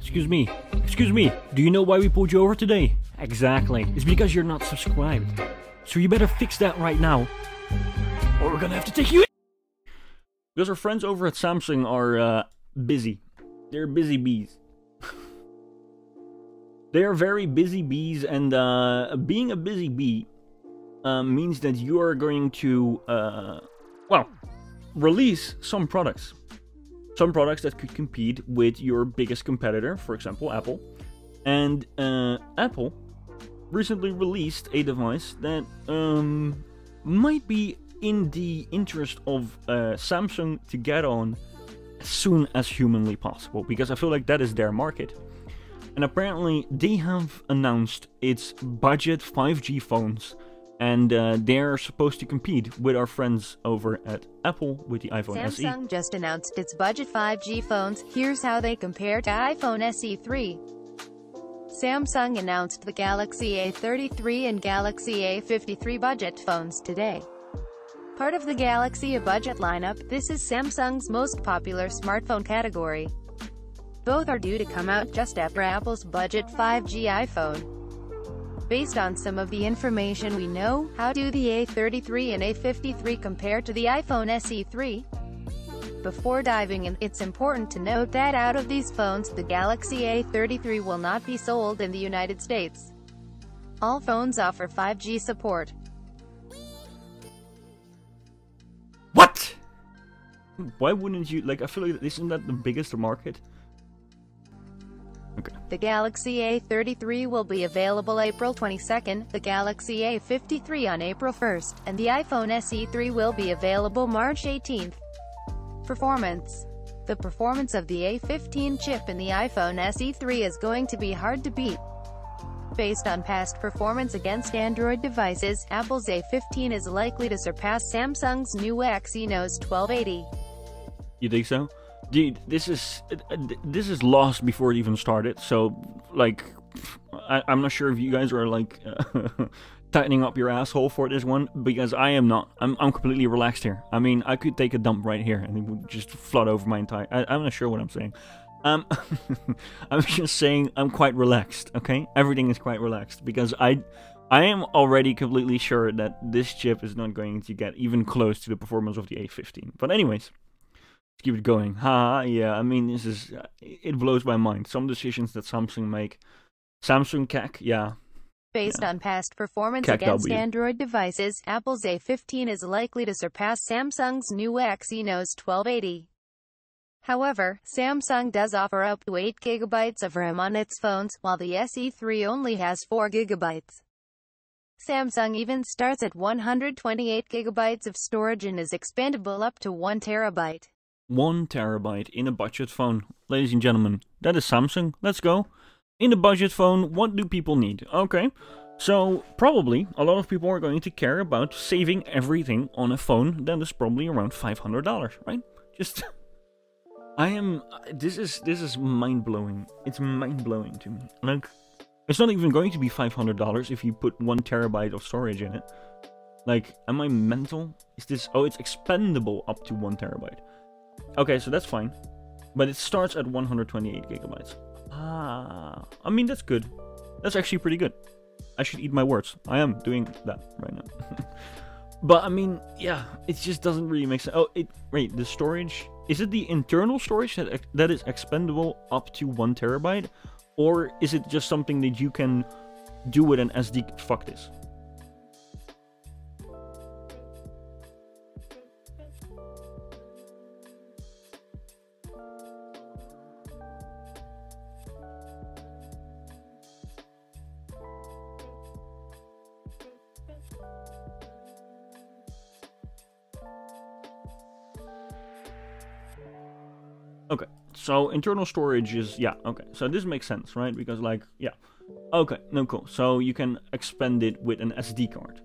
Excuse me. Excuse me. Do you know why we pulled you over today? Exactly. It's because you're not subscribed. So you better fix that right now, or we're gonna have to take you in. Because our friends over at Samsung are busy. They're busy bees. They are very busy bees, and being a busy bee means that you are going to, well, release some products. Some products that could compete with your biggest competitor, for example, Apple. And Apple recently released a device that might be in the interest of Samsung to get on as soon as humanly possible, because I feel like that is their market. And apparently they have announced its budget 5G phones, and they're supposed to compete with our friends over at Apple with the iPhone SE. Samsung just announced its budget 5G phones. Here's how they compare to iPhone SE3. Samsung announced the Galaxy A33 and Galaxy A53 budget phones today. Part of the Galaxy A budget lineup, this is Samsung's most popular smartphone category. Both are due to come out just after Apple's budget 5G iPhone. Based on some of the information we know, how do the A33 and A53 compare to the iPhone SE3? Before diving in, it's important to note that out of these phones, the Galaxy A33 will not be sold in the United States. All phones offer 5G support. What? Why wouldn't you, like, I feel like, isn't that the biggest market? Okay. The Galaxy A33 will be available April 22nd, the Galaxy A53 on April 1st, and the iPhone SE3 will be available March 18th. Performance. The performance of the A15 chip in the iPhone SE3 is going to be hard to beat. Based on past performance against Android devices, Apple's A15 is likely to surpass Samsung's new Exynos 1280. You think so? Dude, this is lost before it even started, so, like, I'm not sure if you guys are, like, tightening up your asshole for this one, because I am not. I'm completely relaxed here. I mean, I could take a dump right here, and it would just flood over my entire... I'm not sure what I'm saying. I'm just saying I'm quite relaxed, okay? Everything is quite relaxed, because I am already completely sure that this chip is not going to get even close to the performance of the A15. But anyways... let's keep it going. Yeah, I mean, this is... it blows my mind. Some decisions that Samsung make. Samsung CAC, yeah. Based on past performance CAC against W. Android devices, Apple's A15 is likely to surpass Samsung's new Exynos 1280. However, Samsung does offer up to 8 GB of RAM on its phones, while the SE3 only has 4 GB. Samsung even starts at 128 GB of storage and is expandable up to 1 TB. 1 TB in a budget phone. Ladies and gentlemen, that is Samsung. Let's go. In a budget phone, what do people need? Okay, so probably a lot of people are going to care about saving everything on a phone that is probably around $500, right? Just... this is mind-blowing. It's mind-blowing to me. Like, it's not even going to be $500 if you put 1 TB of storage in it. Like, am I mental? Is this... oh, it's expandable up to 1 TB. Okay, so that's fine. But it starts at 128 GB. I mean, that's good. That's actually pretty good. I should eat my words. I am doing that right now. But, I mean, yeah, it just doesn't really make sense. Oh, wait, the storage... is it the internal storage that is expandable up to 1 TB? Or is it just something that you can do with an SD... fuck this. Okay, so internal storage is, yeah, okay, so this makes sense, right? Because, like, yeah, okay, no, cool, so you can expand it with an SD card.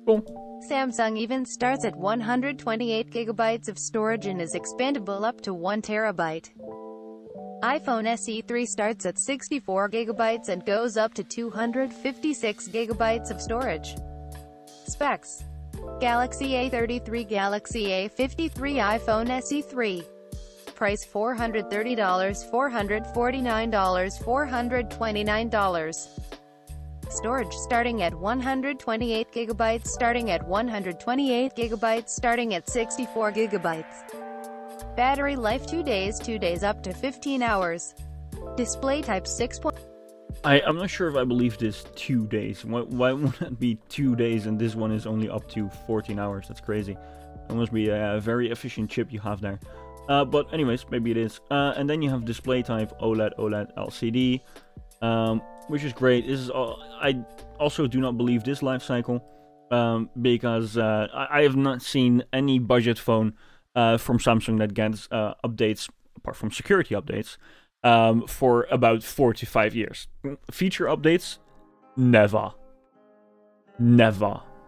Cool. Samsung even starts at 128 GB of storage and is expandable up to 1 TB. iPhone SE3 starts at 64 GB and goes up to 256 GB of storage. Specs: Galaxy A33, Galaxy A53, iPhone SE3. price $430, $449, $429. Storage starting at 128 GB, starting at 128 GB, starting at 64 GB. Battery life 2 days up to 15 hours. Display type 6. I'm not sure if I believe this 2 days. Why would that be 2 days and this one is only up to 14 hours? That's crazy. That must be a very efficient chip you have there. But anyways, maybe it is. And then you have display type OLED, LCD, which is great. This is I also do not believe this life cycle because I have not seen any budget phone from Samsung that gets updates, apart from security updates, for about 4 to 5 years. Feature updates, never.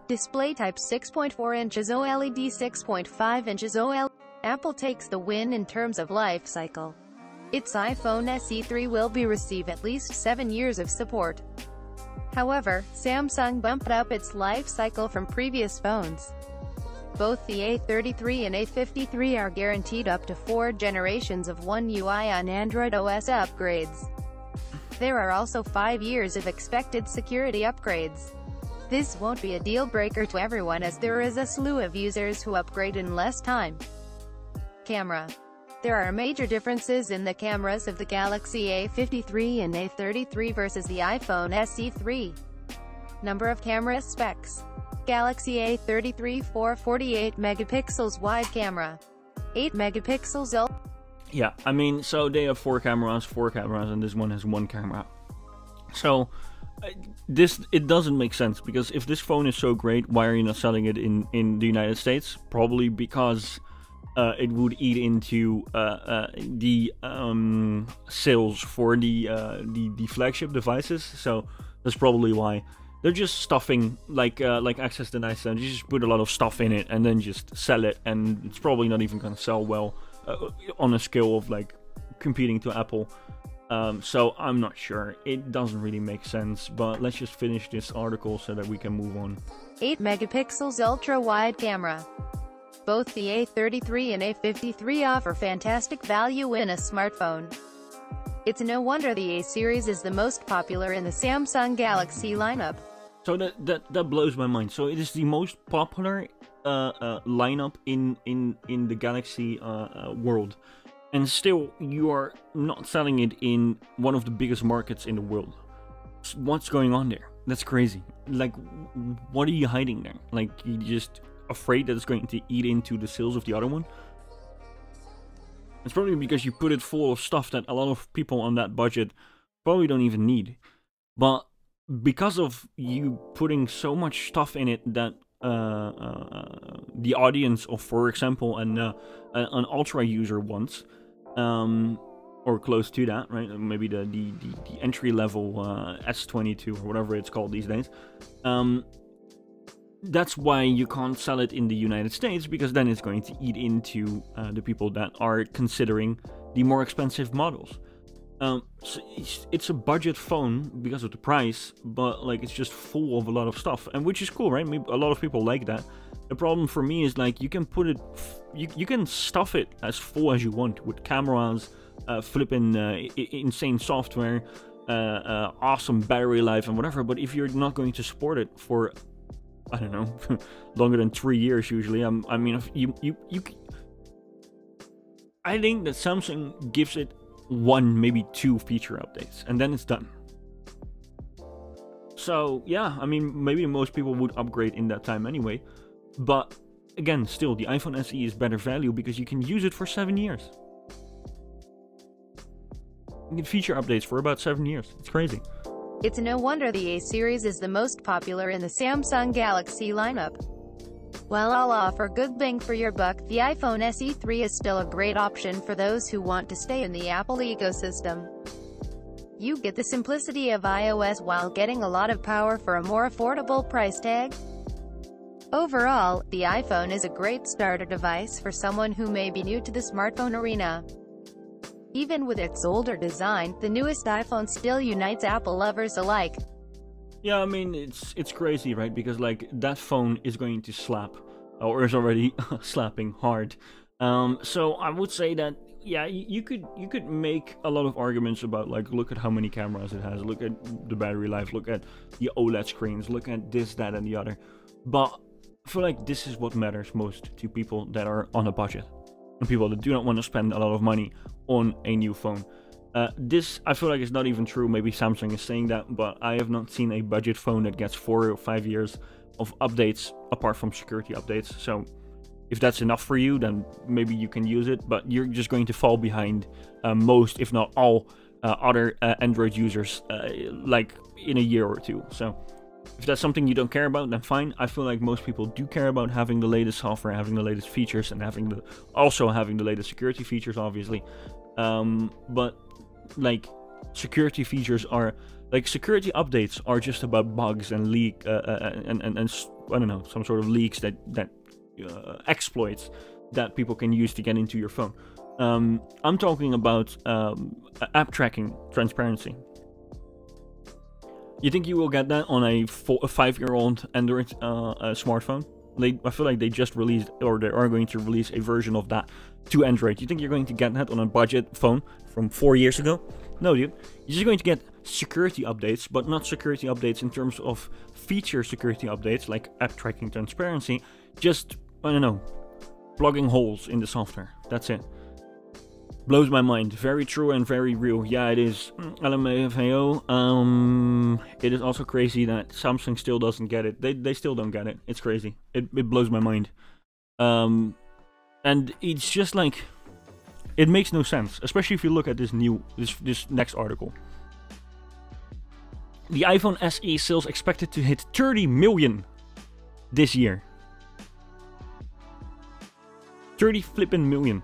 Display type 6.4 inches OLED, 6.5 inches OLED. Apple takes the win in terms of life cycle. Its iPhone SE3 will receive at least 7 years of support. However, Samsung bumped up its life cycle from previous phones. Both the A53 and A53 are guaranteed up to 4 generations of One UI on Android OS upgrades. There are also 5 years of expected security upgrades. This won't be a deal-breaker to everyone, as there is a slew of users who upgrade in less time. Camera. There are major differences in the cameras of the Galaxy A53 and A33 versus the iPhone SE3. Number of camera specs. Galaxy A33 448 megapixels wide camera. 8 megapixels ultra. Yeah, I mean, so they have 4 cameras, and this one has 1 camera. So, it doesn't make sense, because if this phone is so great, why are you not selling it in the United States? Probably because it would eat into the sales for the flagship devices. So that's probably why. They're just stuffing, like Access Denied said, you just put a lot of stuff in it and then just sell it, and it's probably not even going to sell well on a scale of like competing to Apple. So I'm not sure. It doesn't really make sense, but let's just finish this article so that we can move on. 8 megapixels ultra wide camera. Both the A33 and A53 offer fantastic value in a smartphone. It's no wonder the A series is the most popular in the Samsung Galaxy lineup. So that blows my mind. So it is the most popular lineup in the Galaxy world, and still you are not selling it in one of the biggest markets in the world. What's going on there? That's crazy. Like, what are you hiding there? Like, you just afraid that it's going to eat into the sales of the other one? It's probably because you put it full of stuff that a lot of people on that budget probably don't even need. But because of you putting so much stuff in it that the audience of, for example, an Ultra user wants, or close to that, right? Maybe the entry level S22 or whatever it's called these days. That's why you can't sell it in the United States, because then it's going to eat into the people that are considering the more expensive models. So it's a budget phone because of the price, but like it's just full of a lot of stuff, and which is cool, right? Maybe a lot of people like that. The problem for me is like you can put it, you can stuff it as full as you want with cameras, flipping insane software, awesome battery life and whatever. But if you're not going to support it for, I don't know, longer than 3 years usually, I mean, I think that Samsung gives it 1, maybe 2 feature updates, and then it's done. So yeah, I mean, maybe most people would upgrade in that time anyway, but again, still, the iPhone SE is better value because you can use it for 7 years. You get feature updates for about 7 years. It's crazy. It's no wonder the A series is the most popular in the Samsung Galaxy lineup. While all offer good bang for your buck, the iPhone SE3 is still a great option for those who want to stay in the Apple ecosystem. You get the simplicity of iOS while getting a lot of power for a more affordable price tag. Overall, the iPhone is a great starter device for someone who may be new to the smartphone arena. Even with its older design, the newest iPhone still unites Apple lovers alike. Yeah, I mean, it's crazy, right? Because like that phone is going to slap, or is already slapping hard. So I would say that yeah, you could make a lot of arguments about, like, look at how many cameras it has, look at the battery life, look at the OLED screens, look at this, that, and the other. But I feel like this is what matters most to people that are on a budget, and people that do not want to spend a lot of money on a new phone. This, I feel like, is not even true. Maybe Samsung is saying that, but I have not seen a budget phone that gets 4 or 5 years of updates apart from security updates. So if that's enough for you, then maybe you can use it, but you're just going to fall behind most, if not all, other Android users like in a year or two. So if that's something you don't care about, then fine. I feel like most people do care about having the latest software, having the latest features, and also having the latest security features, obviously. But like, security features are, like, security updates are just about bugs and and I don't know, some sort of leaks that exploits that people can use to get into your phone. I'm talking about app tracking transparency. You think you will get that on a 5-year-old Android smartphone? I feel like they just released, or they are going to release, a version of that to Android. You think you're going to get that on a budget phone from 4 years ago? No, dude. You're just going to get security updates, but not security updates in terms of feature security updates, like app tracking transparency. Just, I don't know, plugging holes in the software. That's it. Blows my mind. Very true and very real. Yeah, it is. LMFAO. It is also crazy that Samsung still doesn't get it. They still don't get it. It's crazy. It blows my mind. And it's just like, it makes no sense, especially if you look at this next article. The iPhone SE sales expected to hit 30 million this year. 30 flippin' million.